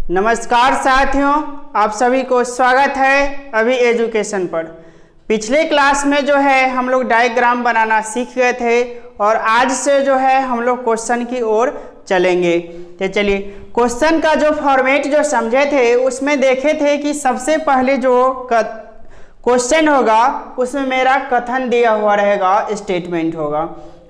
नमस्कार साथियों, आप सभी को स्वागत है अभी एजुकेशन पर। पिछले क्लास में जो है हम लोग डायग्राम बनाना सीख गए थे और आज से जो है हम लोग क्वेश्चन की ओर चलेंगे। तो चलिए, क्वेश्चन का जो फॉर्मेट जो समझे थे उसमें देखे थे कि सबसे पहले जो क्वेश्चन होगा उसमें मेरा कथन दिया हुआ रहेगा, स्टेटमेंट होगा,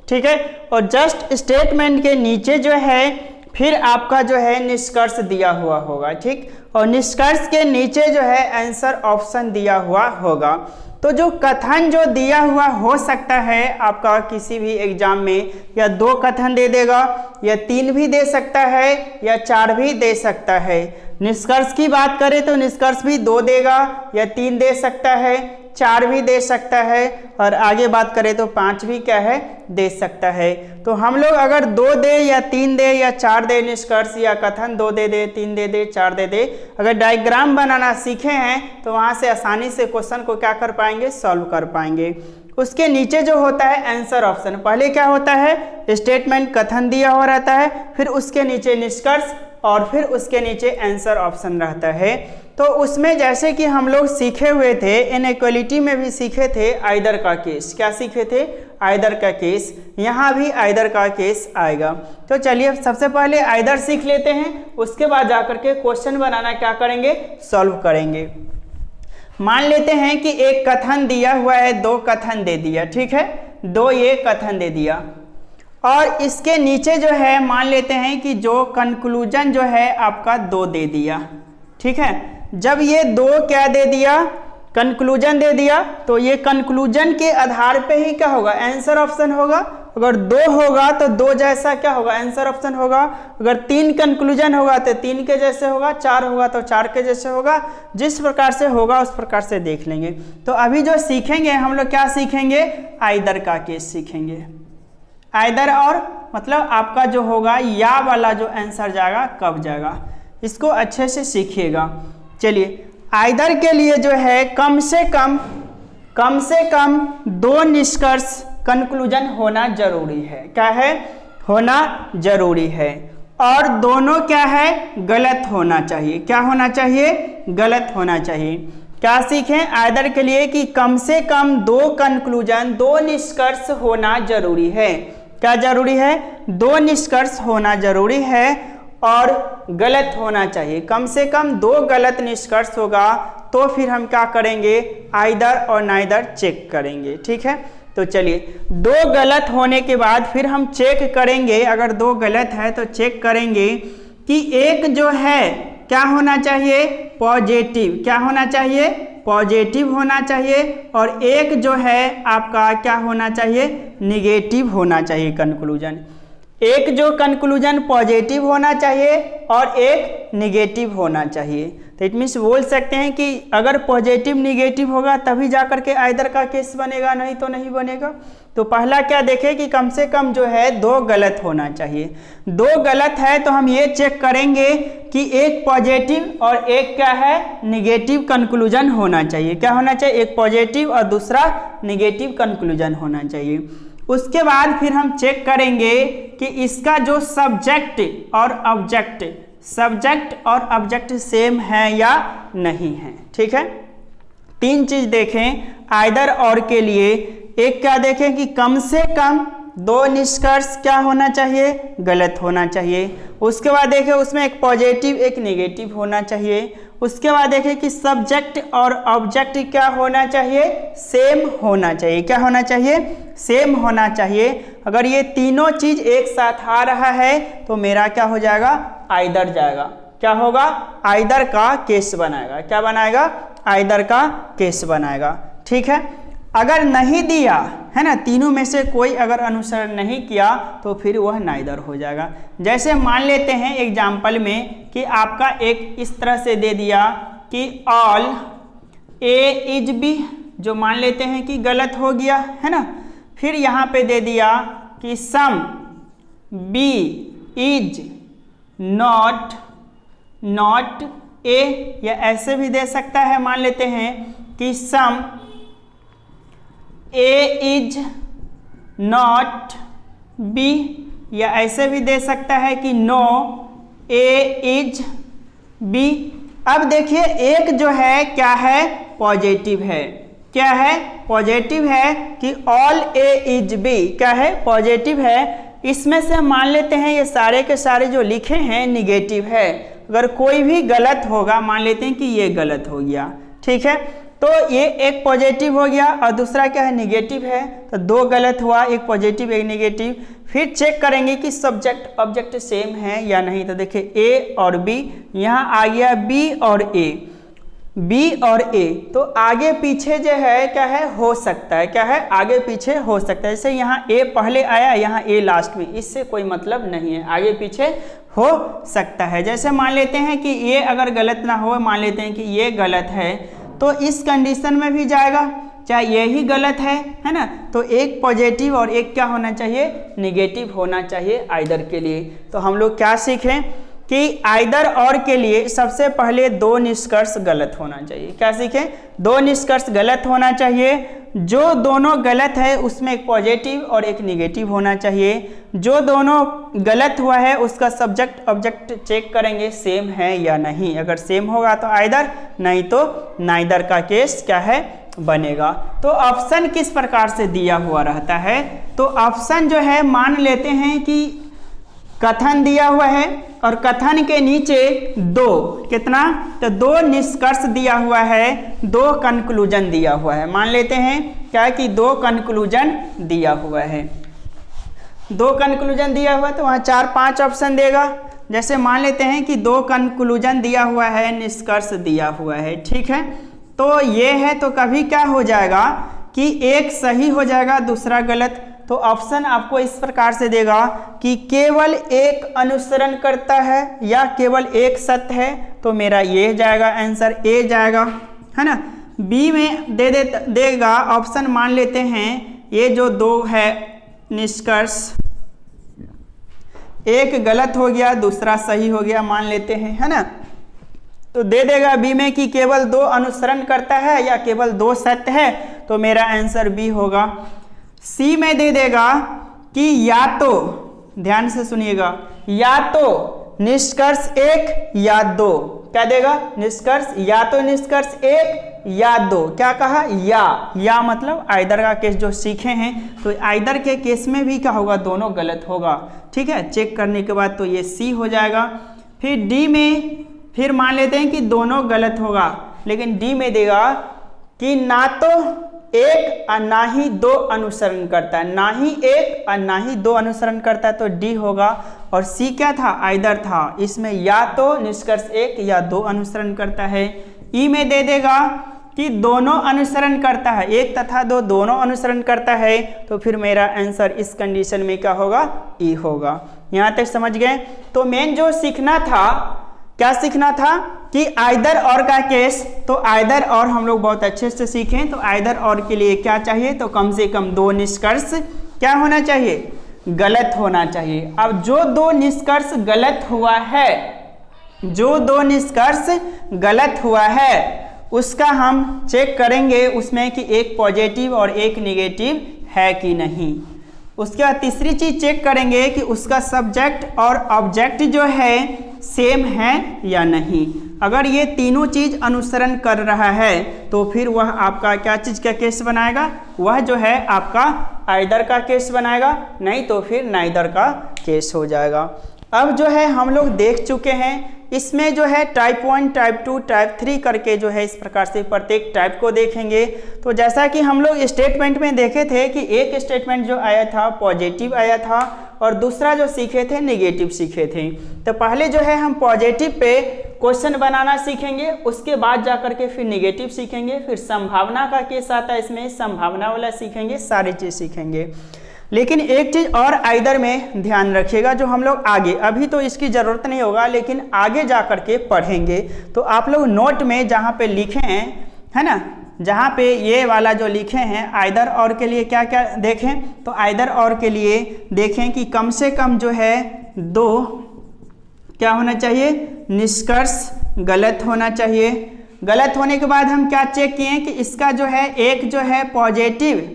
ठीक है। और जस्ट स्टेटमेंट के नीचे जो है फिर आपका जो है निष्कर्ष दिया हुआ होगा, ठीक। और निष्कर्ष के नीचे जो है आंसर ऑप्शन दिया हुआ होगा। तो जो कथन जो दिया हुआ हो सकता है आपका किसी भी एग्जाम में, या 2 कथन दे देगा, या 3 भी दे सकता है, या 4 भी दे सकता है। निष्कर्ष की बात करें तो निष्कर्ष भी 2 देगा, या 3 दे सकता है, 4 भी दे सकता है, और आगे बात करें तो 5 भी क्या है दे सकता है। तो हम लोग अगर 2 दे या 3 दे या 4 दे निष्कर्ष या कथन, 2 दे दे, 3 दे दे, 4 दे दे, अगर डायग्राम बनाना सीखे हैं तो वहाँ से आसानी से क्वेश्चन को क्या कर पाएंगे, सॉल्व कर पाएंगे। उसके नीचे जो होता है आंसर ऑप्शन, पहले क्या होता है स्टेटमेंट कथन दिया हुआ रहता है, फिर उसके नीचे निष्कर्ष और फिर उसके नीचे आंसर ऑप्शन रहता है। तो उसमें जैसे कि हम लोग सीखे हुए थे, इनइक्वालिटी में भी सीखे थे आइदर का केस। क्या सीखे थे? आइदर का केस। यहाँ भी आइदर का केस आएगा। तो चलिए सबसे पहले आइदर सीख लेते हैं, उसके बाद जाकर के क्वेश्चन बनाना क्या करेंगे, सॉल्व करेंगे। मान लेते हैं कि एक कथन दिया हुआ है, 2 कथन दे दिया, ठीक है, 2 ये कथन दे दिया, और इसके नीचे जो है मान लेते हैं कि जो कंक्लूजन जो है आपका 2 दे दिया, ठीक है। जब ये 2 क्या दे दिया, कंक्लूजन दे दिया, तो ये कंक्लूजन के आधार पे ही क्या होगा, आंसर ऑप्शन होगा। अगर 2 होगा तो 2 जैसा क्या होगा, आंसर ऑप्शन होगा। अगर 3 कंक्लूजन होगा तो 3 के जैसे होगा, 4 होगा तो 4 के जैसे होगा। जिस प्रकार से होगा उस प्रकार से देख लेंगे। तो अभी जो सीखेंगे हम लोग क्या सीखेंगे, आइदर का केस सीखेंगे। आइदर और मतलब आपका जो होगा या वाला जो आंसर जाएगा कब जाएगा, इसको अच्छे से सीखिएगा। चलिए, आइदर के लिए जो है कम से कम 2 निष्कर्ष कंक्लूजन होना जरूरी है। क्या है? होना जरूरी है। और दोनों क्या है, गलत होना चाहिए। क्या होना चाहिए? गलत होना चाहिए। क्या सीखें आइदर के लिए कि कम से कम 2 कंक्लूजन, 2 निष्कर्ष होना जरूरी है। क्या जरूरी है? 2 निष्कर्ष होना जरूरी है और गलत होना चाहिए। कम से कम 2 गलत निष्कर्ष होगा तो फिर हम क्या करेंगे, आइदर और नाइदर चेक करेंगे, ठीक है। तो चलिए, 2 गलत होने के बाद फिर हम चेक करेंगे। अगर 2 गलत है तो चेक करेंगे कि एक जो है क्या होना चाहिए, पॉजिटिव। क्या होना चाहिए? पॉजिटिव होना चाहिए। और एक जो है आपका क्या होना चाहिए, निगेटिव होना चाहिए कंक्लूजन। एक जो कंक्लूजन पॉजिटिव होना चाहिए और एक निगेटिव होना चाहिए। तो इट मीन्स बोल सकते हैं कि अगर पॉजिटिव निगेटिव होगा तभी जाकर के आइदर का केस बनेगा, नहीं तो नहीं बनेगा। तो पहला क्या देखें कि कम से कम जो है 2 गलत होना चाहिए। 2 गलत है तो हम ये चेक करेंगे कि एक पॉजिटिव और एक क्या है, निगेटिव कंक्लूजन होना चाहिए। क्या होना चाहिए? एक पॉजिटिव और दूसरा निगेटिव कंक्लूजन होना चाहिए। उसके बाद फिर हम चेक करेंगे कि इसका जो सब्जेक्ट और ऑब्जेक्ट सेम है या नहीं है, ठीक है। 3 चीज देखें आइदर और के लिए। एक क्या देखें कि कम से कम 2 निष्कर्ष क्या होना चाहिए, गलत होना चाहिए। उसके बाद देखें उसमें एक पॉजिटिव एक निगेटिव होना चाहिए। उसके बाद देखें कि सब्जेक्ट और ऑब्जेक्ट क्या होना चाहिए, सेम होना चाहिए। क्या होना चाहिए? सेम होना चाहिए। अगर ये तीनों चीज एक साथ आ रहा है तो मेरा क्या हो जाएगा, आइदर जाएगा। क्या होगा? आइदर का केस बनाएगा। क्या बनाएगा? आइदर का केस बनाएगा, ठीक है। अगर नहीं दिया है ना, तीनों में से कोई अगर अनुसरण नहीं किया तो फिर वह नाइदर हो जाएगा। जैसे मान लेते हैं एग्जाम्पल में कि आपका एक इस तरह से दे दिया कि ऑल ए इज बी, जो मान लेते हैं कि गलत हो गया है ना। फिर यहाँ पे दे दिया कि some B is not A, या ऐसे भी दे सकता है। मान लेते हैं कि सम ए इज नॉट बी, या ऐसे भी दे सकता है कि नो ए इज बी। अब देखिए एक जो है क्या है, पॉजिटिव है। क्या है, पॉजिटिव है कि ऑल ए इज बी, क्या है, पॉजिटिव है। इसमें से हम मान लेते हैं ये सारे के सारे जो लिखे हैं निगेटिव है। अगर कोई भी गलत होगा, मान लेते हैं कि ये गलत हो गया, ठीक है, तो ये एक पॉजिटिव हो गया और दूसरा क्या है, निगेटिव है। तो दो गलत हुआ, एक पॉजिटिव एक निगेटिव। फिर चेक करेंगे कि सब्जेक्ट ऑब्जेक्ट सेम है या नहीं। तो देखिए ए और बी, यहाँ आ गया बी और ए, बी और ए, तो आगे पीछे जो है क्या है, हो सकता है, क्या है, आगे पीछे हो सकता है। जैसे यहाँ ए पहले आया, यहाँ ए लास्ट में, इससे कोई मतलब नहीं है, आगे पीछे हो सकता है। जैसे मान लेते हैं कि ये अगर गलत ना हो, मान लेते हैं कि ये गलत है, तो इस कंडीशन में भी जाएगा, चाहे ये ही गलत है ना, तो एक पॉजिटिव और एक क्या होना चाहिए, निगेटिव होना चाहिए आइदर के लिए। तो हम लोग क्या सीखें कि आइदर और के लिए सबसे पहले दो निष्कर्ष गलत होना चाहिए। क्या सीखें, दो निष्कर्ष गलत होना चाहिए। जो दोनों गलत है उसमें एक पॉजिटिव और एक निगेटिव होना चाहिए। जो दोनों गलत हुआ है उसका सब्जेक्ट ऑब्जेक्ट चेक करेंगे सेम है या नहीं। अगर सेम होगा तो आइदर, नहीं तो नाइदर का केस क्या है, बनेगा। तो ऑप्शन किस प्रकार से दिया हुआ रहता है, तो ऑप्शन जो है मान लेते हैं कि कथन दिया हुआ है और कथन के नीचे दो, कितना, तो दो निष्कर्ष दिया हुआ है, दो कंक्लूजन दिया हुआ है। मान लेते हैं क्या कि दो कंक्लूजन दिया हुआ है, दो कंक्लूजन दिया हुआ है, तो वहाँ 4-5 ऑप्शन देगा। जैसे मान लेते हैं कि दो कंक्लूजन दिया हुआ है, निष्कर्ष दिया हुआ है, ठीक है, तो ये है, तो कभी क्या हो जाएगा कि एक सही हो जाएगा, दूसरा गलत। तो ऑप्शन आपको इस प्रकार से देगा कि केवल एक अनुसरण करता है या केवल एक सत्य है, तो मेरा ये जाएगा आंसर, ए जाएगा, है ना। बी में देगा ऑप्शन, मान लेते हैं ये जो दो है निष्कर्ष, एक गलत हो गया दूसरा सही हो गया, मान लेते हैं, है ना, तो दे देगा बी में कि केवल दो अनुसरण करता है या केवल दो सत्य है, तो मेरा आंसर बी होगा। सी में दे देगा कि या तो, ध्यान से सुनिएगा, या तो निष्कर्ष एक या दो, क्या देगा, निष्कर्ष, या तो निष्कर्ष एक या दो, क्या कहा, या मतलब आइदर का केस जो सीखे हैं, तो आइदर के केस में भी क्या होगा, दोनों गलत होगा, ठीक है। चेक करने के बाद तो ये सी हो जाएगा। फिर डी में फिर मान लेते हैं कि दोनों गलत होगा, लेकिन डी में देगा कि ना तो एक और ना ही दो अनुसरण करता है, ना ही एक और ना ही दो अनुसरण करता है, तो डी होगा। और सी क्या था, आइदर था, इसमें या तो निष्कर्ष एक या दो अनुसरण करता है। ई में दे देगा कि दोनों अनुसरण करता है, एक तथा दो दोनों अनुसरण करता है, तो फिर मेरा आंसर इस कंडीशन में क्या होगा, ई होगा। यहाँ तक समझ गए। तो मेन जो सीखना था, क्या सीखना था कि आइदर और का केस, तो आइदर और हम लोग बहुत अच्छे से सीखें। तो आइदर और के लिए क्या चाहिए, तो कम से कम दो निष्कर्ष क्या होना चाहिए, गलत होना चाहिए। अब जो दो निष्कर्ष गलत हुआ है, जो दो निष्कर्ष गलत हुआ है उसका हम चेक करेंगे उसमें कि एक पॉजिटिव और एक निगेटिव है कि नहीं। उसके बाद तीसरी चीज चेक करेंगे कि उसका सब्जेक्ट और ऑब्जेक्ट जो है सेम है या नहीं। अगर ये तीनों चीज अनुसरण कर रहा है तो फिर वह आपका क्या चीज का केस बनाएगा, वह जो है आपका आइदर का केस बनाएगा, नहीं तो फिर नाइदर का केस हो जाएगा। अब जो है हम लोग देख चुके हैं, इसमें जो है टाइप 1, टाइप 2, टाइप 3 करके जो है इस प्रकार से प्रत्येक टाइप को देखेंगे। तो जैसा कि हम लोग स्टेटमेंट में देखे थे कि एक स्टेटमेंट जो आया था पॉजिटिव आया था और दूसरा जो सीखे थे निगेटिव सीखे थे। तो पहले जो है हम पॉजिटिव पे क्वेश्चन बनाना सीखेंगे, उसके बाद जा करके फिर निगेटिव सीखेंगे, फिर संभावना का केस आता है इसमें, संभावना वाला सीखेंगे, सारी चीज़ सीखेंगे। लेकिन एक चीज़ और आइदर में ध्यान रखिएगा, जो हम लोग आगे, अभी तो इसकी ज़रूरत नहीं होगा लेकिन आगे जा कर के पढ़ेंगे, तो आप लोग नोट में जहाँ पे लिखे हैं, है ना, जहाँ पे ये वाला जो लिखे हैं आइदर और के लिए क्या क्या देखें, तो आइदर और के लिए देखें कि कम से कम जो है दो क्या होना चाहिए, निष्कर्ष गलत होना चाहिए। गलत होने के बाद हम क्या चेक किए कि इसका जो है एक जो है पॉजिटिव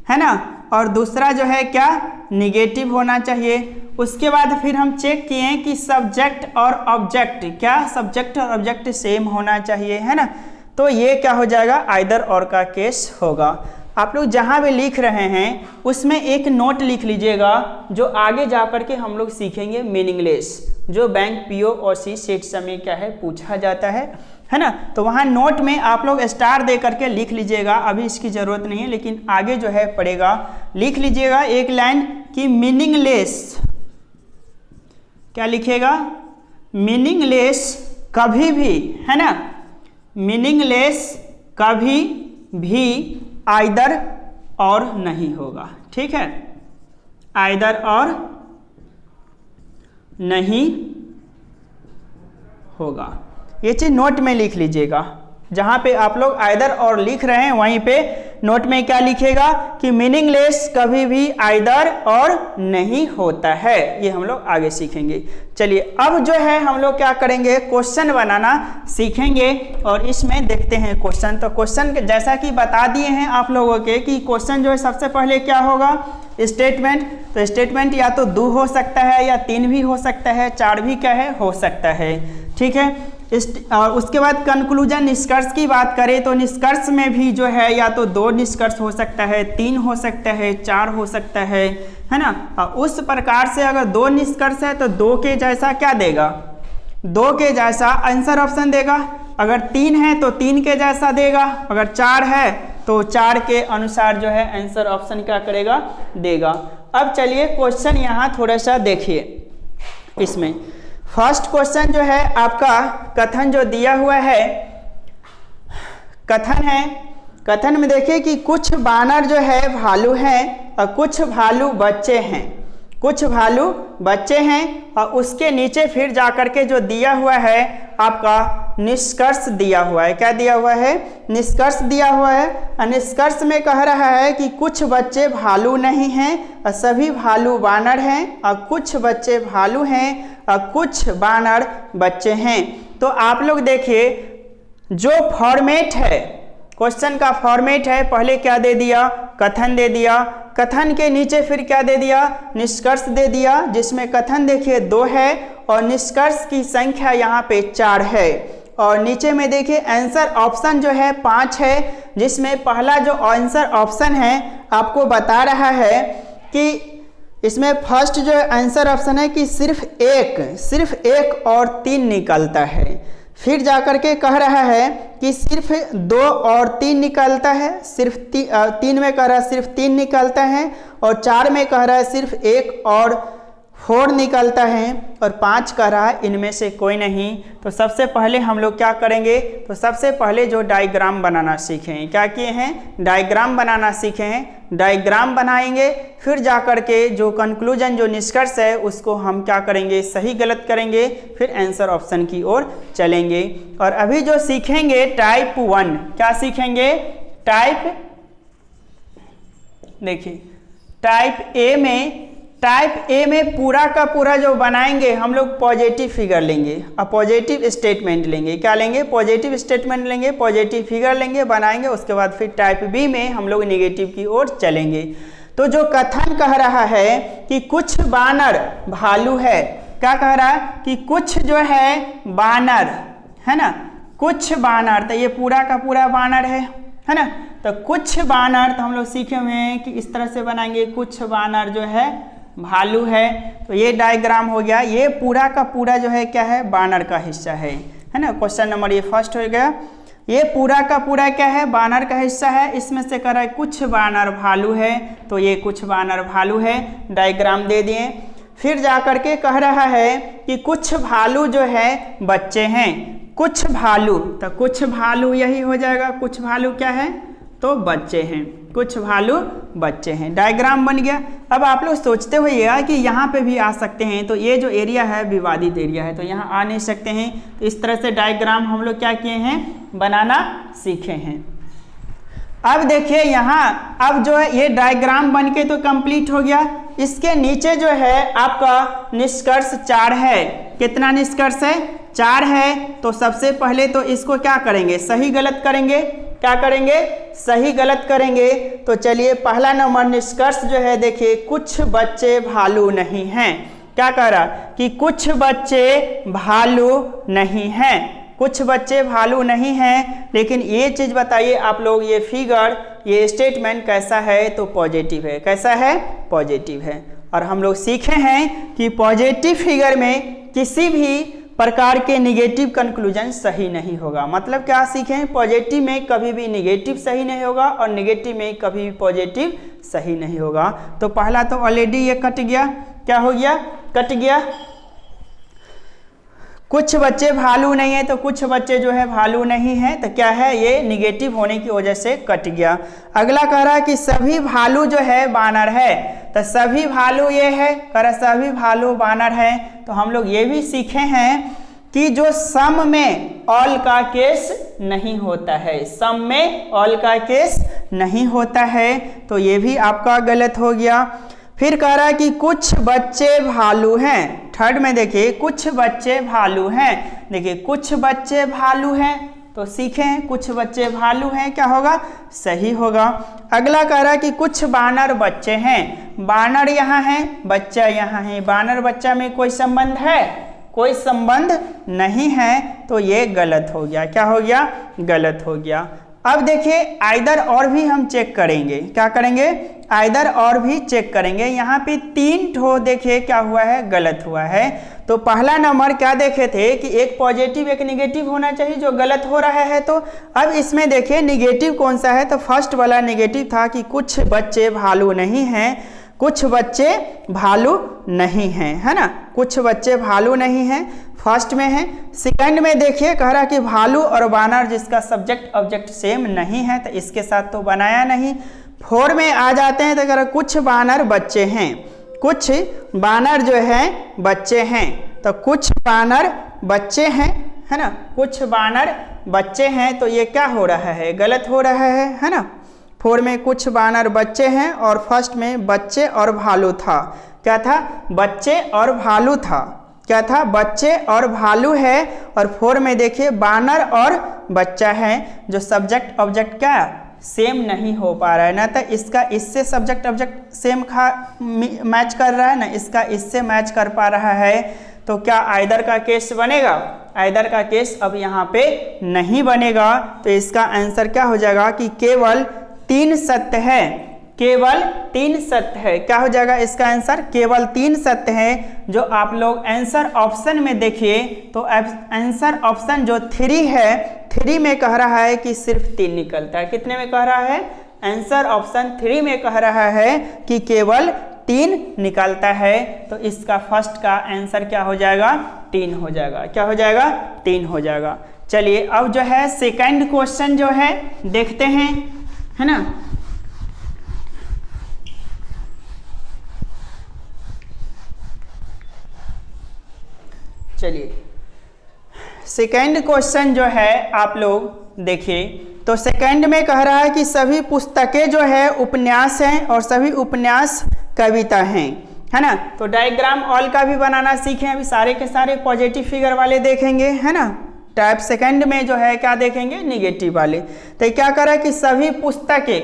है ना, और दूसरा जो है क्या निगेटिव होना चाहिए। उसके बाद फिर हम चेक किए कि सब्जेक्ट और ऑब्जेक्ट, क्या सब्जेक्ट और ऑब्जेक्ट सेम होना चाहिए, है ना। तो ये क्या हो जाएगा, आइदर और का केस होगा। आप लोग जहाँ भी लिख रहे हैं उसमें एक नोट लिख लीजिएगा जो आगे जा कर के हम लोग सीखेंगे मीनिंगलेस, जो बैंक पीओ और सी सेट समय क्या है पूछा जाता है ना। तो वहाँ नोट में आप लोग स्टार दे करके लिख लीजिएगा, अभी इसकी ज़रूरत नहीं है, लेकिन आगे जो है पड़ेगा। लिख लीजिएगा एक लाइन कि मीनिंगलेस, क्या लिखेगा, मीनिंगलेस कभी भी, है ना, मीनिंगलेस कभी भी आइदर और नहीं होगा, ठीक है, आइदर और नहीं होगा। ये चीज़ नोट में लिख लीजिएगा, जहाँ पे आप लोग आइदर और लिख रहे हैं वहीं पे नोट में क्या लिखेगा कि मीनिंगलेस कभी भी आइदर और नहीं होता है। ये हम लोग आगे सीखेंगे। चलिए अब जो है हम लोग क्या करेंगे, क्वेश्चन बनाना सीखेंगे और इसमें देखते हैं क्वेश्चन। तो क्वेश्चन जैसा कि बता दिए हैं आप लोगों के कि क्वेश्चन जो है सबसे पहले क्या होगा, स्टेटमेंट। तो स्टेटमेंट या तो 2 हो सकता है या 3 भी हो सकता है, 4 भी क्या है हो सकता है, ठीक है। और उसके बाद कंक्लूजन, निष्कर्ष की बात करें तो निष्कर्ष में भी जो है या तो 2 निष्कर्ष हो सकता है, 3 हो सकता है, 4 हो सकता है ना। और उस प्रकार से अगर 2 निष्कर्ष है तो 2 के जैसा क्या देगा, 2 के जैसा आंसर ऑप्शन देगा। अगर 3 है तो 3 के जैसा देगा, अगर 4 है तो 4 के अनुसार जो है आंसर ऑप्शन क्या करेगा, देगा। अब चलिए क्वेश्चन यहाँ थोड़ा सा देखिए। इसमें फर्स्ट क्वेश्चन जो है आपका कथन जो दिया हुआ है, कथन है, कथन में देखिए कि कुछ बानर जो है भालू हैं और कुछ भालू बच्चे हैं, कुछ भालू बच्चे हैं। और उसके नीचे फिर जाकर के जो दिया हुआ है आपका निष्कर्ष दिया हुआ है, क्या दिया हुआ है, निष्कर्ष दिया हुआ है। और निष्कर्ष में कह रहा है कि कुछ बच्चे भालू नहीं हैं और सभी भालू बानर हैं, और कुछ बच्चे भालू हैं और कुछ बानर बच्चे हैं। तो आप लोग देखिए जो फॉर्मेट है, क्वेश्चन का फॉर्मेट है, पहले क्या दे दिया, कथन दे दिया, कथन के नीचे फिर क्या दे दिया, निष्कर्ष दे दिया, जिसमें कथन देखिए 2 है और निष्कर्ष की संख्या यहाँ पे 4 है। और नीचे में देखिए आंसर ऑप्शन जो है 5 है, जिसमें पहला जो आंसर ऑप्शन है आपको बता रहा है कि इसमें फर्स्ट जो आंसर ऑप्शन है कि सिर्फ एक और 3 निकलता है। फिर जाकर के कह रहा है कि सिर्फ 2 और 3 निकलता है, सिर्फ 3 में कह रहा है सिर्फ 3 निकलता है, और 4 में कह रहा है सिर्फ 1 और 4 निकलता है, और 5 कह रहा है इनमें से कोई नहीं। तो सबसे पहले हम लोग क्या करेंगे, तो सबसे पहले जो डायग्राम बनाना सीखे हैं, क्या किए हैं, डायग्राम बनाना सीखे हैं, डायग्राम बनाएंगे। फिर जाकर के जो कंक्लूजन, जो निष्कर्ष है उसको हम क्या करेंगे, सही गलत करेंगे, फिर आंसर ऑप्शन की ओर चलेंगे। और अभी जो सीखेंगे टाइप 1, क्या सीखेंगे, टाइप, देखिए टाइप ए में पूरा का पूरा जो बनाएंगे हम लोग पॉजिटिव फिगर लेंगे और पॉजिटिव स्टेटमेंट लेंगे। क्या लेंगे, पॉजिटिव स्टेटमेंट लेंगे, पॉजिटिव फिगर लेंगे, बनाएंगे। उसके बाद फिर टाइप बी में हम लोग नेगेटिव की ओर चलेंगे। तो जो कथन कह रहा है कि कुछ बानर भालू है, क्या कह रहा है कि कुछ जो है बानर, है ना, कुछ बानर, तो ये पूरा का पूरा बानर है ना। तो कुछ बानर, तो हम लोग सीखे हुए हैं कि इस तरह से बनाएंगे, कुछ बानर जो है भालू है। तो ये डायग्राम हो गया, ये पूरा का पूरा जो है क्या है, बानर का हिस्सा है ना। क्वेश्चन नंबर ये फर्स्ट हो गया। ये पूरा का पूरा क्या है, बानर का हिस्सा है। इसमें से कह रहा है कुछ बानर भालू है, तो ये कुछ बानर भालू है, डायग्राम दे दिए। फिर जाकर के कह रहा है कि कुछ भालू जो है बच्चे हैं, कुछ भालू, तो कुछ भालू यही हो जाएगा, कुछ भालू क्या है, तो बच्चे हैं, कुछ भालू बच्चे हैं। डायग्राम बन गया। अब आप लोग सोचते होइएगा कि यहाँ पे भी आ सकते हैं, तो ये जो एरिया है विवादित एरिया है, तो यहाँ आ नहीं सकते हैं। तो इस तरह से डायग्राम हम लोग क्या किए हैं, बनाना सीखे हैं। अब देखिए यहाँ, अब जो है ये डायग्राम बन के तो कंप्लीट हो गया। इसके नीचे जो है आपका निष्कर्ष 4 है। कितना निष्कर्ष है, 4 है। तो सबसे पहले तो इसको क्या करेंगे, सही गलत करेंगे। क्या करेंगे, सही गलत करेंगे। तो चलिए पहला नंबर निष्कर्ष जो है देखिए, कुछ बच्चे भालू नहीं हैं। क्या कह रहा कि कुछ बच्चे भालू नहीं हैं, कुछ बच्चे भालू नहीं हैं। लेकिन ये चीज़ बताइए आप लोग, ये फिगर, ये स्टेटमेंट कैसा है? तो पॉजिटिव है। कैसा है? पॉजिटिव है। और हम लोग सीखे हैं कि पॉजिटिव फिगर में किसी भी प्रकार के निगेटिव कंक्लूजन सही नहीं होगा। मतलब क्या सीखे हैं? पॉजिटिव में कभी भी निगेटिव सही नहीं होगा और निगेटिव में कभी भी पॉजिटिव सही नहीं होगा। तो पहला तो ऑलरेडी ये कट गया। क्या हो गया? कट गया। कुछ बच्चे भालू नहीं है, तो कुछ बच्चे जो है भालू नहीं है, तो क्या है? ये निगेटिव होने की वजह से कट गया। अगला कह रहा है कि सभी भालू जो है बानर है, तो सभी भालू ये है, कह रहा सभी भालू बानर है। तो हम लोग ये भी सीखे हैं कि जो सम में ऑल का केस नहीं होता है, सम में ऑल का केस नहीं होता है, तो ये भी आपका गलत हो गया। फिर कह रहा है कि कुछ बच्चे भालू हैं। थर्ड में देखिए, कुछ बच्चे भालू हैं। देखिए कुछ बच्चे भालू हैं, तो सीखें कुछ बच्चे भालू हैं, क्या होगा? सही होगा। अगला कह रहा है कि कुछ बानर बच्चे हैं। बानर यहाँ है, बच्चा यहाँ है। बानर बच्चा में कोई संबंध है? कोई संबंध नहीं है, तो ये गलत हो गया। क्या हो गया? गलत हो गया। अब देखिए आइदर और भी हम चेक करेंगे। क्या करेंगे? आइदर और भी चेक करेंगे। यहाँ पे 3 ठो देखिए क्या हुआ है? गलत हुआ है। तो पहला नंबर क्या देखे थे कि एक पॉजिटिव एक निगेटिव होना चाहिए, जो गलत हो रहा है। तो अब इसमें देखिए निगेटिव कौन सा है? तो फर्स्ट वाला निगेटिव था कि कुछ बच्चे भालू नहीं हैं, कुछ बच्चे भालू नहीं हैं, है ना? कुछ बच्चे भालू नहीं हैं, फर्स्ट में है। सेकंड में देखिए कह रहा कि भालू और बानर जिसका सब्जेक्ट ऑब्जेक्ट सेम नहीं है, तो इसके साथ तो बनाया नहीं। 4 में आ जाते हैं तो कह रहा कुछ बानर बच्चे हैं, कुछ बानर जो है बच्चे हैं, तो कुछ बानर बच्चे हैं, है ना? कुछ बानर बच्चे हैं, तो ये क्या हो रहा है? गलत हो रहा है ना? 4 में कुछ बानर बच्चे हैं और फर्स्ट में बच्चे और भालू था। क्या था? बच्चे और भालू था। क्या था? बच्चे और भालू है। और 4 में देखिए बानर और बच्चा है, जो सब्जेक्ट ऑब्जेक्ट क्या सेम नहीं हो पा रहा है ना। तो इसका इससे सब्जेक्ट ऑब्जेक्ट सेम मैच कर रहा है ना, इसका इससे मैच कर पा रहा है। तो क्या आइदर का केस बनेगा? आइदर का केस अब यहाँ पे नहीं बनेगा। तो इसका आंसर क्या हो जाएगा कि केवल 3 सत्य है, केवल 3 सत्य है। क्या हो जाएगा इसका आंसर? केवल 3 सत्य है। जो आप लोग आंसर ऑप्शन में देखिए तो आंसर ऑप्शन जो 3 है, 3 में कह रहा है कि सिर्फ 3 निकलता है। कितने में कह रहा है? आंसर ऑप्शन 3 में कह रहा है कि केवल 3 निकलता है। तो इसका फर्स्ट का आंसर क्या हो जाएगा? 3 हो जाएगा। क्या हो जाएगा? 3 हो जाएगा। चलिए अब जो है सेकंड क्वेश्चन जो है देखते हैं, है ना? चलिए सेकंड क्वेश्चन जो है आप लोग देखिए, तो सेकंड में कह रहा है कि सभी पुस्तकें जो है उपन्यास हैं और सभी उपन्यास कविता हैं, है ना? तो डायग्राम ऑल का भी बनाना सीखें। अभी सारे के सारे पॉजिटिव फिगर वाले देखेंगे, है ना? टाइप सेकंड में जो है क्या देखेंगे? निगेटिव वाले। तो क्या कर रहा है कि सभी पुस्तकें,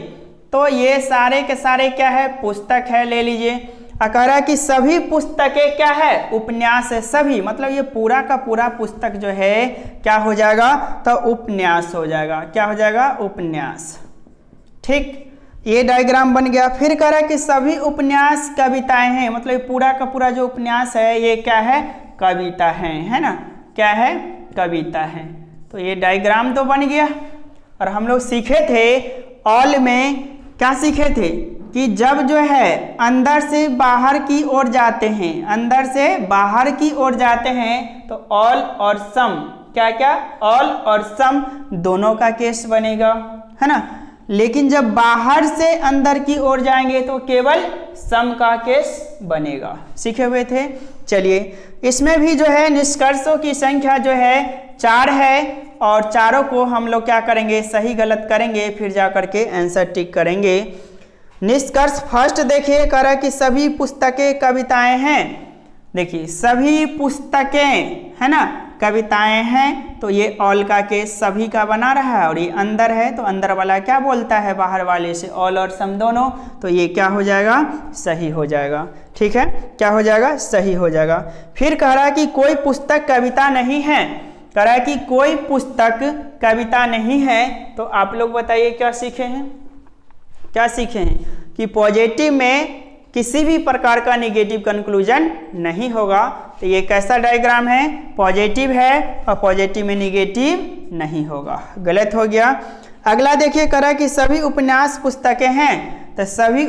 तो ये सारे के सारे क्या है? पुस्तक है, ले लीजिए। कह रहा है कि सभी पुस्तकें क्या है? उपन्यास है। सभी मतलब ये पूरा का पूरा पुस्तक जो है क्या हो जाएगा? तो उपन्यास हो जाएगा। क्या हो जाएगा? उपन्यास। ठीक, ये डायग्राम बन गया। फिर कह रहा है कि सभी उपन्यास कविताएं हैं, मतलब ये पूरा का पूरा जो उपन्यास है ये क्या है? कविता है ना? क्या है? कविता है। तो ये डायग्राम तो बन गया। और हम लोग सीखे थे ऑल में, क्या सीखे थे कि जब जो है अंदर से बाहर की ओर जाते हैं, अंदर से बाहर की ओर जाते हैं, तो ऑल और सम, क्या क्या? ऑल और सम दोनों का केस बनेगा, है ना? लेकिन जब बाहर से अंदर की ओर जाएंगे तो केवल सम का केस बनेगा। सीखे हुए थे। चलिए इसमें भी जो है निष्कर्षों की संख्या जो है 4 है और चारों को हम लोग क्या करेंगे? सही गलत करेंगे, फिर जा करके आंसर टिक करेंगे। निष्कर्ष फर्स्ट देखिए, कह रहा है कि सभी पुस्तकें कविताएं हैं। देखिए सभी पुस्तकें, है ना? कविताएं हैं, तो ये ऑल का केस सभी का बना रहा है, और ये अंदर है तो अंदर वाला क्या बोलता है बाहर वाले से, ऑल और सम दोनों, तो ये क्या हो जाएगा, सही हो जाएगा। ठीक है, क्या हो जाएगा, सही हो जाएगा। फिर कह रहा है कि कोई पुस्तक कविता नहीं है, कह रहा है कि कोई पुस्तक कविता नहीं है, तो आप लोग बताइए क्या सीखे हैं, क्या सीखे हैं कि पॉजिटिव में किसी भी प्रकार का नेगेटिव कंक्लूजन नहीं होगा। तो ये कैसा डायग्राम है, पॉजिटिव है और पॉजिटिव में नेगेटिव नहीं होगा, गलत हो गया। अगला देखिए, करा कि सभी उपन्यास पुस्तकें हैं, तो सभी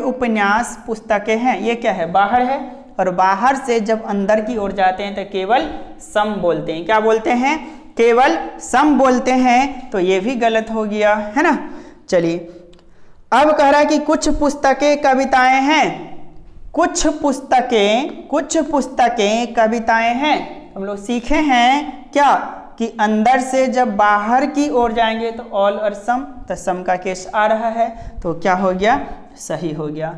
उपन्यास पुस्तकें हैं, ये क्या है, बाहर है, और बाहर से जब अंदर की ओर जाते हैं तो केवल सम बोलते हैं, क्या बोलते हैं, केवल सम बोलते हैं, तो ये भी गलत हो गया, है ना। चलिए अब कह रहा है कि कुछ पुस्तकें कविताएं हैं, कुछ पुस्तकें कविताएं हैं। हम लोग सीखे हैं क्या कि अंदर से जब बाहर की ओर जाएंगे तो ऑल और सम, तो सम का केस आ रहा है, तो क्या हो गया, सही हो गया।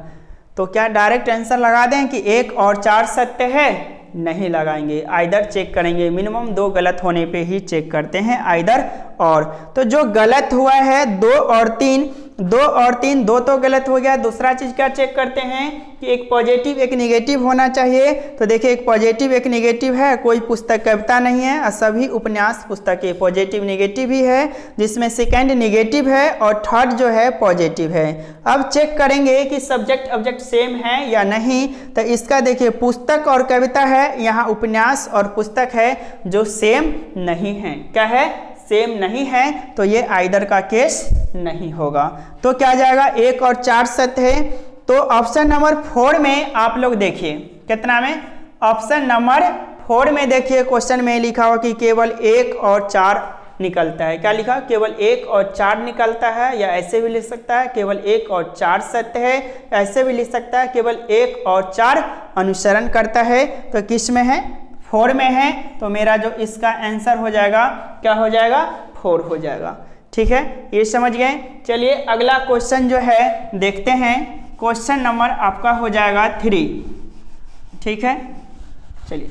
तो क्या डायरेक्ट आंसर लगा दें कि 1 और 4 सत्य है, नहीं लगाएंगे, आइदर चेक करेंगे, मिनिमम 2 गलत होने पे ही चेक करते हैं, आइदर और। तो जो गलत हुआ है 2 और 3, 2 तो गलत हो गया। दूसरा चीज क्या चेक करते हैं कि एक पॉजिटिव एक निगेटिव होना चाहिए, तो देखिए एक पॉजिटिव एक निगेटिव है, कोई पुस्तक कविता नहीं है, और सभी उपन्यास पुस्तकें, पॉजिटिव निगेटिव ही है, जिसमें सेकंड निगेटिव है और थर्ड जो है पॉजिटिव है। अब चेक करेंगे कि सब्जेक्ट ऑब्जेक्ट सेम है या नहीं, तो इसका देखिए पुस्तक और कविता है, यहाँ उपन्यास और पुस्तक है जो सेम नहीं है, क्या है, सेम नहीं है, तो ये आइदर का केस नहीं होगा। तो क्या जाएगा, 1 और 4 सत्य है। तो ऑप्शन नंबर 4 में आप लोग देखिए, कितना में, ऑप्शन नंबर 4 में देखिए, क्वेश्चन में लिखा हुआ कि केवल 1 और 4 निकलता है, क्या लिखा, केवल 1 और 4 निकलता है, या ऐसे भी लिख सकता है केवल 1 और 4 सत्य है, ऐसे भी लिख सकता है केवल 1 और 4 अनुसरण करता है। तो किस में है, 4 में है, तो मेरा जो इसका आंसर हो जाएगा, क्या हो जाएगा, 4 हो जाएगा। ठीक है, ये समझ गए। चलिए अगला क्वेश्चन जो है देखते हैं, क्वेश्चन नंबर आपका हो जाएगा 3। ठीक है, चलिए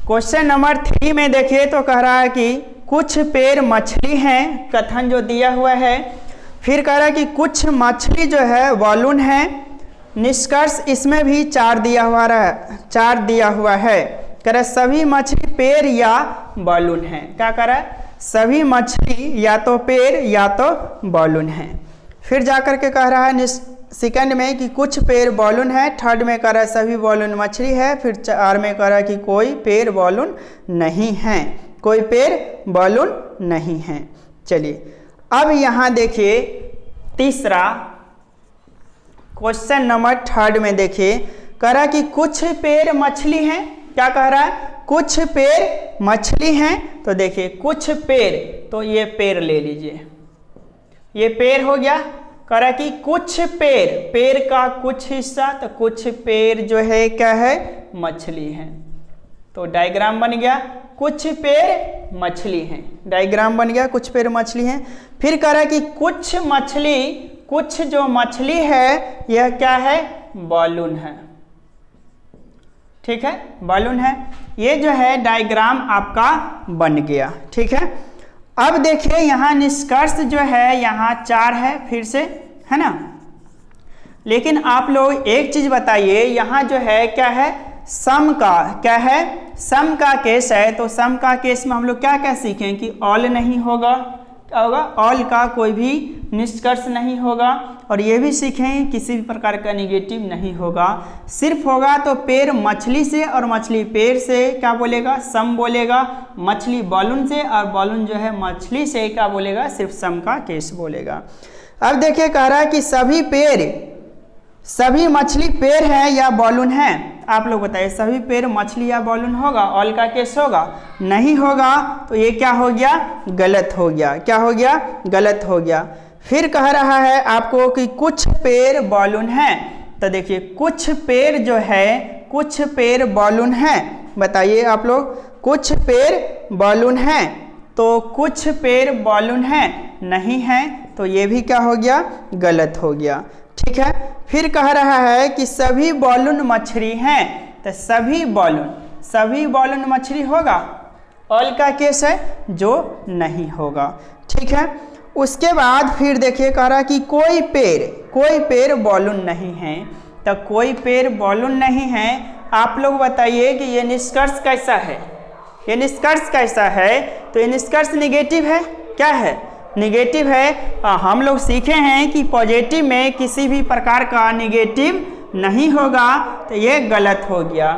क्वेश्चन नंबर 3 में देखिए, तो कह रहा है कि कुछ पेड़ मछली हैं, कथन जो दिया हुआ है। फिर कह रहा है कि कुछ मछली जो है बॉलून है, निष्कर्ष इसमें भी 4 दिया हुआ है। कह रहा है सभी मछली पेड़ या बॉलून है, क्या कह रहा है, सभी मछली या तो पेड़ या तो बॉलून है। फिर जाकर के कह रहा है सेकंड में कि कुछ पेड़ बॉलून है, थर्ड में कह रहा है सभी बॉलून मछली है, फिर 4 में कह रहा है कि कोई पेड़ बॉलून नहीं है, कोई पेड़ बॉलून नहीं है। चलिए अब यहाँ देखिए तीसरा क्वेश्चन नंबर 3 में देखिए, कह रहा है कि कुछ पेड़ मछली हैं, क्या कह रहा है, कुछ पेड़ मछली हैं। तो देखिए कुछ पेड़, तो ये पेड़ ले लीजिए, ये पेड़ हो गया। कह रहा है कि कुछ पेड़ का कुछ हिस्सा, तो कुछ पेड़ जो है क्या है, मछली है। तो डायग्राम बन गया, कुछ पेड़ मछली हैं, डायग्राम बन गया, कुछ पेड़ मछली हैं। फिर कह रहा है कि कुछ मछली, कुछ जो मछली है यह क्या है, बॉलून है। ठीक है, बॉलून है। ये जो है डायग्राम आपका बन गया। ठीक है, अब देखिए यहाँ निष्कर्ष जो है यहाँ 4 है, फिर से, है ना। लेकिन आप लोग एक चीज बताइए, यहाँ जो है क्या है, सम का, क्या है, सम का केस है। तो सम का केस में हम लोग क्या क्या सीखें कि ऑल नहीं होगा, क्या होगा, ऑल का कोई भी निष्कर्ष नहीं होगा। और ये भी सीखें किसी भी प्रकार का निगेटिव नहीं होगा, सिर्फ होगा तो पेड़ मछली से और मछली पेड़ से क्या बोलेगा, सम बोलेगा। मछली बॉलून से और बॉलून जो है मछली से क्या बोलेगा, सिर्फ सम का केस बोलेगा। अब देखिए कह रहा है कि सभी पेड़, सभी मछली पेड़ है या बॉलून है, आप लोग बताइए सभी पेड़ मछली या बॉलून होगा, ऑल का केस होगा, नहीं होगा। तो ये क्या हो गया, गलत हो गया, क्या हो गया, गलत हो गया। फिर कह रहा है आपको कि कुछ पेड़ बॉलून है। तो देखिए कुछ पेड़ जो है, कुछ पेड़ बॉलून है, बताइए आप लोग, कुछ पेड़ बॉलून है। तो कुछ पेड़ बॉलून है, नहीं है, तो ये भी क्या हो गया, गलत हो गया। ठीक है, फिर कह रहा है कि सभी बॉलून मछली हैं। तो सभी बॉलून, सभी बॉलन मछली होगा? ऑल का केस है जो नहीं होगा। ठीक है, उसके बाद फिर देखिए कह रहा कि कोई पेड़ बॉलून नहीं है। तो कोई पेड़ बॉलून नहीं है, आप लोग बताइए कि ये निष्कर्ष कैसा है? ये निष्कर्ष कैसा है? तो ये निष्कर्ष निगेटिव है। क्या है? निगेटिव है। हम लोग सीखे हैं कि पॉजिटिव में किसी भी प्रकार का निगेटिव नहीं होगा, तो ये गलत हो गया।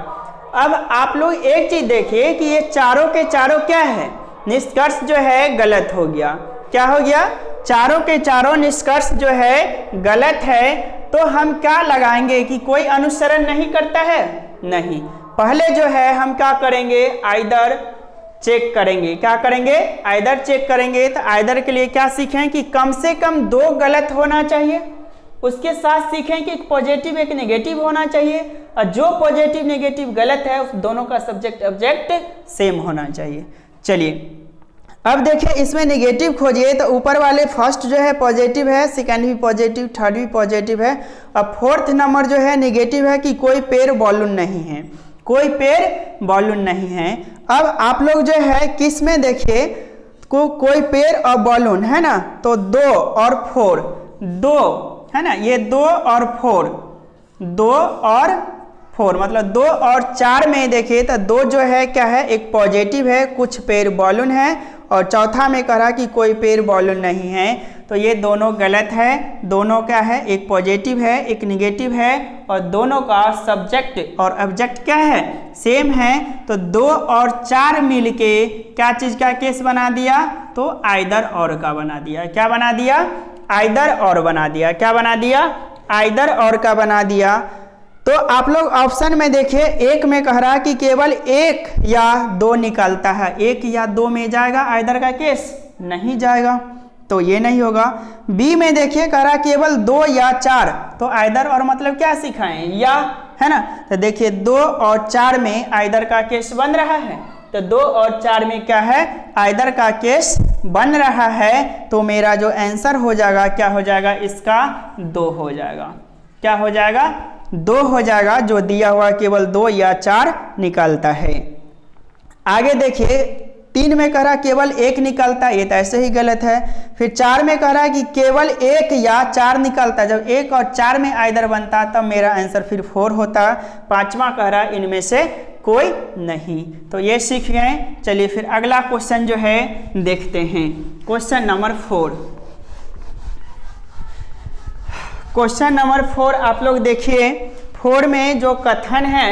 अब आप लोग एक चीज देखिए कि ये चारों के चारों क्या है? निष्कर्ष जो है गलत हो गया। क्या हो गया? चारों के चारों निष्कर्ष जो है गलत है। तो हम क्या लगाएंगे कि कोई अनुसरण नहीं करता है? नहीं। पहले जो है हम क्या करेंगे? आइदर चेक करेंगे। क्या करेंगे? आइदर चेक करेंगे। तो आइदर के लिए क्या सीखें कि कम से कम 2 गलत होना चाहिए। उसके साथ सीखें कि एक पॉजिटिव एक नेगेटिव होना चाहिए, और जो पॉजिटिव नेगेटिव गलत है उस दोनों का सब्जेक्ट ऑब्जेक्ट सेम होना चाहिए। चलिए अब देखिए इसमें नेगेटिव खोजिए। तो ऊपर वाले फर्स्ट जो है पॉजिटिव है, सेकंड भी पॉजिटिव, थर्ड भी पॉजिटिव है, और फोर्थ नंबर जो है नेगेटिव है कि कोई पेड़ बॉलून नहीं है। कोई पेड़ बॉलून नहीं है। अब आप लोग जो है किस में देखिए कोई पेड़ और बॉलून है ना, तो 2 और 4, 2 है ना, ये 2 और 4, 2 और 4 मतलब 2 और 4 में देखिए तो 2 जो है क्या है? एक पॉजिटिव है, कुछ पेड़ बॉलून है, और चौथा में कह रहा कि कोई पेड़ बॉलून नहीं है। तो ये दोनों गलत है। दोनों क्या है? एक पॉजिटिव है एक निगेटिव है, और दोनों का सब्जेक्ट और ऑब्जेक्ट क्या है? सेम है। तो 2 और 4 मिलके क्या चीज का केस बना दिया? तो आइदर और का बना दिया। क्या बना दिया? आइदर और बना दिया। क्या बना दिया? आइदर और का बना दिया। तो आप लोग ऑप्शन में देखिए, एक में कह रहा कि केवल 1 या 2 निकलता है। 1 या 2 में जाएगा आइदर का केस? नहीं जाएगा, तो ये नहीं होगा। बी में देखिए कह रहा केवल 2 या 4, तो आइदर और मतलब क्या सिखाएं? या, है ना। तो देखिए 2 और 4 में आइदर का केस बन रहा है। तो 2 और 4 में क्या है? आइदर का केस बन रहा है। तो मेरा जो आंसर हो जाएगा क्या हो जाएगा? इसका 2 हो जाएगा। क्या हो जाएगा? 2 हो जाएगा। जो दिया हुआ केवल 2 या 4 निकलता है। आगे देखिए 3 में कह रहा केवल 1 निकलता है, ये तो ऐसे ही गलत है। फिर 4 में कह रहा है कि केवल 1 या 4 निकलता है। जब 1 और 4 में आइदर बनता तब मेरा आंसर फिर 4 होता। 5वां कह रहा इनमें से कोई नहीं। तो ये सीख गए। चलिए फिर अगला क्वेश्चन जो है देखते हैं। Question number 4। क्वेश्चन नंबर 4 आप लोग देखिए। 4 में जो कथन है,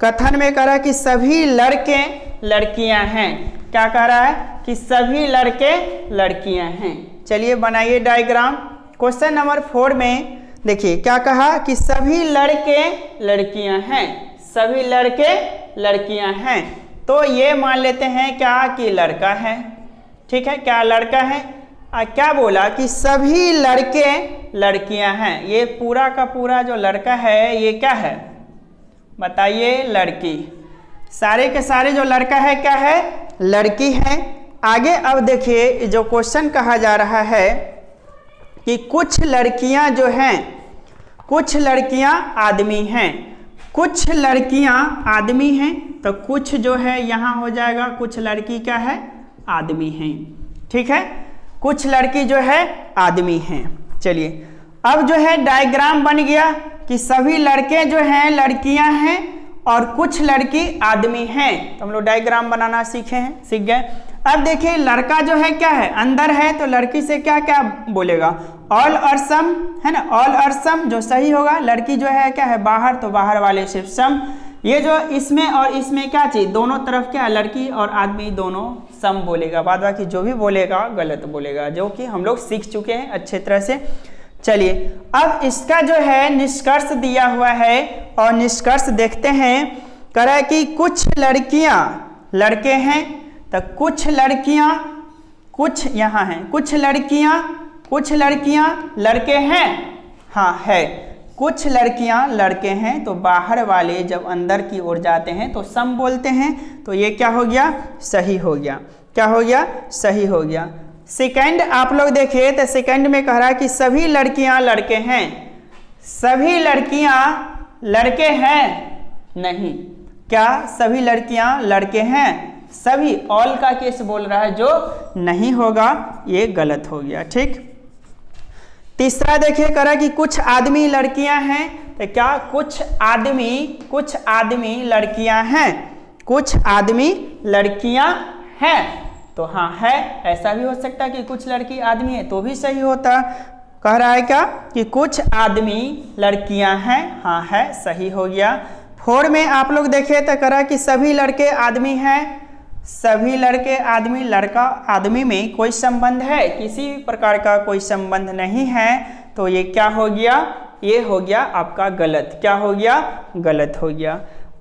कथन में कह रहा है कि सभी लड़के लड़कियां हैं। क्या कह रहा है? कि सभी लड़के लड़कियां हैं। चलिए बनाइए डायग्राम। क्वेश्चन नंबर 4 में देखिए क्या कहा कि सभी लड़के लड़कियां हैं। सभी लड़के लड़कियां हैं। तो ये मान लेते हैं क्या कि लड़का है। ठीक है, क्या लड़का है? क्या बोला कि सभी लड़के लड़कियां हैं। ये पूरा का पूरा जो लड़का है ये क्या है? बताइए, लड़की। सारे के सारे जो लड़का है क्या है? लड़की है। आगे अब देखिए जो क्वेश्चन कहा जा रहा है कि कुछ लड़कियां जो हैं, कुछ लड़कियां आदमी हैं। कुछ लड़कियां आदमी हैं, तो कुछ जो है यहाँ हो जाएगा, कुछ लड़की क्या है? आदमी हैं। ठीक है, कुछ लड़की जो है आदमी हैं। चलिए अब जो है डायग्राम बन गया कि सभी लड़के जो हैं लड़कियां हैं और कुछ लड़की आदमी हैं। तो हम लोग डायग्राम बनाना सीखे हैं, सीख गए। अब देखिए लड़का जो है क्या है? अंदर है, तो लड़की से क्या क्या बोलेगा? ऑल और सम, है ना। ऑल और सम जो सही होगा। लड़की जो है क्या है? बाहर, तो बाहर वाले सिर्फ सम। ये जो इसमें और इसमें क्या चीज? दोनों तरफ क्या? लड़की और आदमी दोनों सम बोलेगा। बाद बाकी जो भी बोलेगा गलत बोलेगा, जो कि हम लोग सीख चुके हैं अच्छे तरह से। चलिए अब इसका जो है निष्कर्ष दिया हुआ है, और निष्कर्ष देखते हैं। कह रहा है कि कुछ लड़कियां लड़के हैं, तो कुछ लड़कियां, कुछ यहाँ हैं, कुछ लड़कियां लड़के हैं। हाँ है, कुछ लड़कियां लड़के हैं। तो बाहर वाले जब अंदर की ओर जाते हैं तो सम बोलते हैं। तो ये क्या हो गया? सही हो गया। क्या हो गया? सही हो गया। सेकंड आप लोग देखिए तो सेकंड में कह रहा है कि सभी लड़कियां लड़के हैं। सभी लड़कियां लड़के हैं नहीं। क्या सभी लड़कियां लड़के हैं? सभी, ऑल का केस बोल रहा है, जो नहीं होगा ये गलत हो गया। ठीक। तीसरा देखिए करा कि कुछ आदमी लड़कियां हैं, तो क्या कुछ आदमी लड़कियां हैं? कुछ आदमी लड़कियां हैं, तो हाँ है। ऐसा भी हो सकता है कि कुछ लड़की आदमी है, तो भी सही होता। कह रहा है क्या कि कुछ आदमी लड़कियां हैं, हाँ है, सही हो गया। 4 में आप लोग देखे तो करा कि सभी लड़के आदमी हैं। सभी लड़के आदमी, लड़का आदमी में कोई संबंध है? किसी भी प्रकार का कोई संबंध नहीं है, तो ये क्या हो गया? ये हो गया आपका गलत। क्या हो गया? गलत हो गया।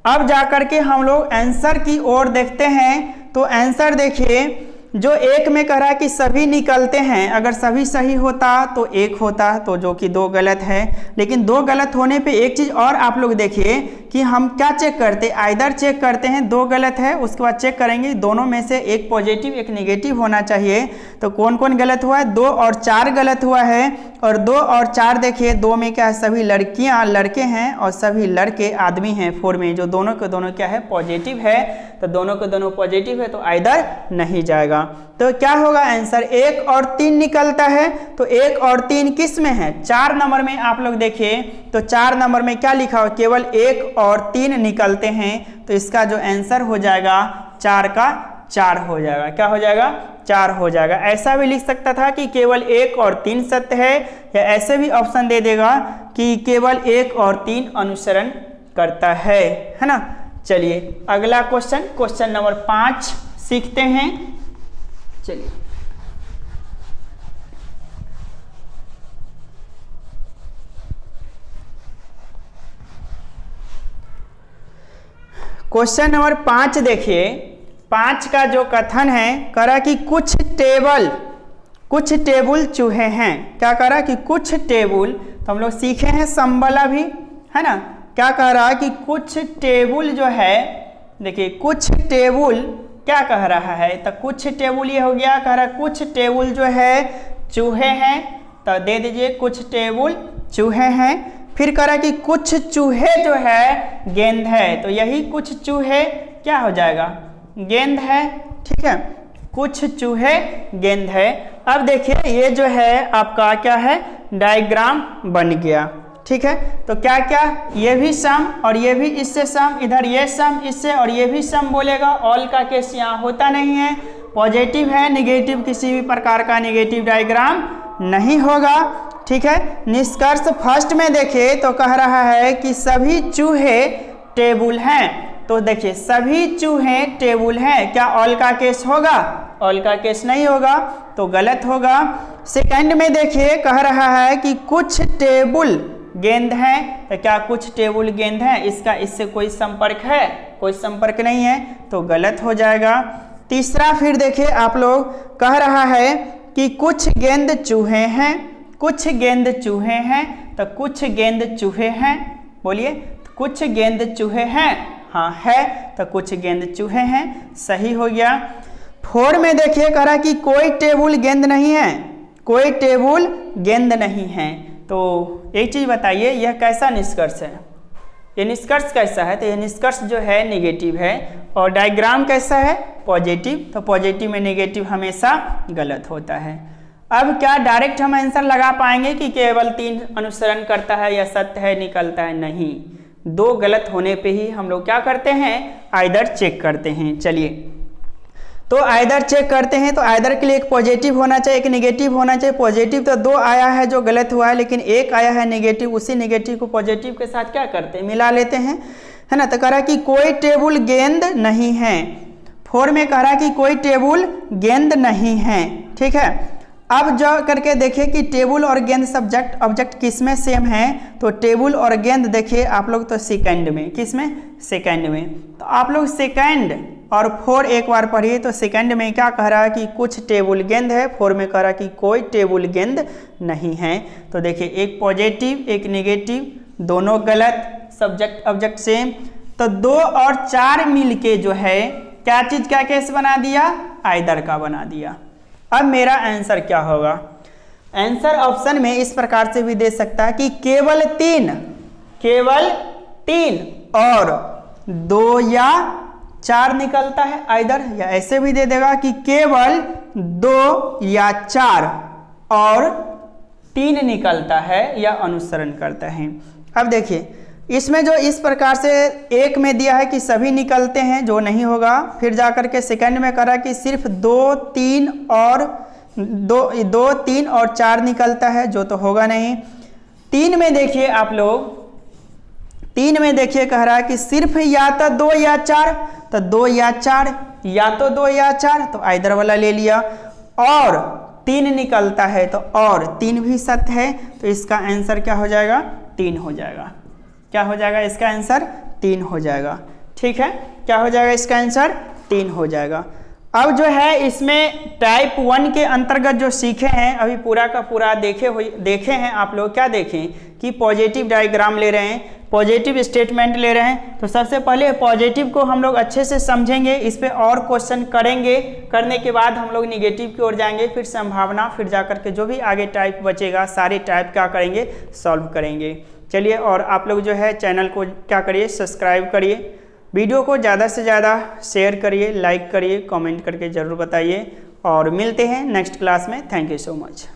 अब जाकर के हम लोग आंसर की ओर देखते हैं, तो आंसर देखिए, जो एक में कह रहा है कि सभी निकलते हैं, अगर सभी सही होता तो एक होता, तो जो कि 2 गलत है। लेकिन 2 गलत होने पे एक चीज़ और आप लोग देखिए कि हम क्या चेक करते, आइदर चेक करते हैं 2 गलत है, उसके बाद चेक करेंगे दोनों में से एक पॉजिटिव एक नेगेटिव होना चाहिए। तो कौन कौन गलत हुआ है? 2 और 4 गलत हुआ है। और 2 और 4 देखिए, 2 में क्या है? सभी लड़कियां लड़के हैं और सभी लड़के आदमी हैं। 4 में जो दोनों के दोनों क्या है? पॉजिटिव है, तो दोनों के दोनों पॉजिटिव है, तो आइदर नहीं जाएगा। तो क्या होगा आंसर? 1 और 3 निकलता है, तो 1 और 3 किस में है? 4 नंबर में आप लोग देखिए, तो 4 नंबर में क्या लिखा हो? केवल 1 और 3 निकलते हैं, तो इसका जो आंसर हो जाएगा 4 का 4 हो जाएगा। क्या हो जाएगा? 4 हो जाएगा। ऐसा भी लिख सकता था कि केवल 1 और 3 सत्य है, या ऐसे भी ऑप्शन दे देगा कि केवल 1 और 3 अनुसरण करता है ना। चलिए अगला क्वेश्चन नंबर 5 सीखते हैं। चलिए क्वेश्चन नंबर 5 देखिए। 5 का जो कथन है, करा कि कुछ टेबुल चूहे हैं। क्या करा कि कुछ टेबुल, तो हम लोग सीखे हैं संबला भी, है ना। क्या कह रहा है कि कुछ टेबुल जो है, देखिए कुछ टेबुल क्या कह रहा है? तो कुछ टेबुल ये हो गया, कह रहा है कुछ टेबुल जो है चूहे हैं, तो दे दीजिए कुछ टेबुल चूहे हैं। फिर कह रहा है कि कुछ चूहे जो है गेंद है, तो यही कुछ चूहे क्या हो जाएगा? गेंद है। ठीक है, कुछ चूहे गेंद है। अब देखिए ये जो है आपका क्या है? डायग्राम बन गया। ठीक है, तो क्या क्या? ये भी सम और ये भी इससे सम, इधर ये सम इससे और ये भी सम बोलेगा। ऑल का केस यहाँ होता नहीं है, पॉजिटिव है, नेगेटिव किसी भी प्रकार का नेगेटिव डायग्राम नहीं होगा। ठीक है, निष्कर्ष फर्स्ट में देखिए तो कह रहा है कि सभी चूहे टेबुल हैं, तो देखिए सभी चूहे टेबुल हैं। क्या ऑल का केस होगा? ऑल का केस नहीं होगा, तो गलत होगा। सेकंड में देखिए कह रहा है कि कुछ टेबुल गेंद है, तो क्या कुछ टेबुल गेंद है? इसका इससे कोई संपर्क है? कोई संपर्क नहीं है, तो गलत हो जाएगा। तीसरा फिर देखिए आप लोग, कह रहा है कि कुछ गेंद चूहे हैं, कुछ गेंद चूहे हैं, तो कुछ गेंद चूहे हैं, बोलिए कुछ गेंद चूहे हैं, हाँ है, तो कुछ गेंद चूहे हैं, सही हो गया। 4 में देखिए कह रहा कि कोई टेबुल गेंद नहीं है, कोई टेबुल गेंद नहीं है। तो एक चीज बताइए, यह कैसा निष्कर्ष है? ये निष्कर्ष कैसा है? तो यह निष्कर्ष जो है नेगेटिव है, और डायग्राम कैसा है? पॉजिटिव। तो पॉजिटिव में नेगेटिव हमेशा गलत होता है। अब क्या डायरेक्ट हम आंसर लगा पाएंगे कि केवल 3 अनुसरण करता है या सत्य है निकलता है? नहीं, 2 गलत होने पे ही हम लोग क्या करते हैं? आइदर चेक करते हैं। चलिए, तो आइदर चेक करते हैं, तो आइदर के लिए एक पॉजिटिव होना चाहिए, एक नेगेटिव होना चाहिए। पॉजिटिव तो 2 आया है जो गलत हुआ है, लेकिन एक आया है नेगेटिव, उसी नेगेटिव को पॉजिटिव के साथ क्या करते हैं? मिला लेते हैं, है ना। तो कह रहा कि कोई टेबुल गेंद नहीं है। 4 में कह रहा कि कोई टेबुल गेंद नहीं है। ठीक है, अब जो करके देखिए कि टेबुल और गेंद सब्जेक्ट ऑब्जेक्ट किस में सेम है? तो टेबुल और गेंद देखिए आप लोग तो सेकंड में, किस में? सेकंड में। तो आप लोग सेकंड और 4 एक बार पढ़िए, तो सेकंड में क्या कह रहा है कि कुछ टेबुल गेंद है, 4 में कह रहा कि कोई टेबुल गेंद नहीं है। तो देखिए एक पॉजिटिव एक नेगेटिव, दोनों गलत, सब्जेक्ट ऑब्जेक्ट सेम। तो 2 और 4 मिलके जो है क्या चीज का केस बना दिया? आइदर का बना दिया। अब मेरा आंसर क्या होगा? आंसर ऑप्शन में इस प्रकार से भी दे सकता है कि केवल 3 और 2 या 4 निकलता है आइदर, या ऐसे भी दे देगा कि केवल 2 या 4 और 3 निकलता है या अनुसरण करता है। अब देखिए इसमें जो इस प्रकार से एक में दिया है कि सभी निकलते हैं, जो नहीं होगा। फिर जाकर के सेकंड में करा कि सिर्फ 2, 3 और 4 निकलता है, जो तो होगा नहीं। 3 में देखिए आप लोग, 3 में देखिए कह रहा है कि सिर्फ या तो 2 या 4, तो 2 या 4, या तो 2 या 4, तो आइदर वाला ले लिया। और 3 निकलता है तो और 3 भी सत्य है, तो इसका आंसर क्या हो जाएगा? 3 हो जाएगा। क्या हो जाएगा इसका आंसर? 3 हो जाएगा। ठीक है, क्या हो जाएगा इसका आंसर? 3 हो जाएगा। अब जो है इसमें टाइप 1 के अंतर्गत जो सीखे हैं, अभी पूरा का पूरा देखे हैं आप लोग। क्या देखें कि पॉजिटिव डायग्राम ले रहे हैं, पॉजिटिव स्टेटमेंट ले रहे हैं। तो सबसे पहले पॉजिटिव को हम लोग अच्छे से समझेंगे, इस पे और क्वेश्चन करेंगे। करने के बाद हम लोग निगेटिव की ओर जाएंगे, फिर संभावना, फिर जाकर के जो भी आगे टाइप बचेगा सारे टाइप क्या करेंगे? सॉल्व करेंगे। चलिए, और आप लोग जो है चैनल को क्या करिए? सब्सक्राइब करिए, वीडियो को ज़्यादा से ज़्यादा शेयर करिए, लाइक करिए, कमेंट करके ज़रूर बताइए। और मिलते हैं नेक्स्ट क्लास में। Thank you so much.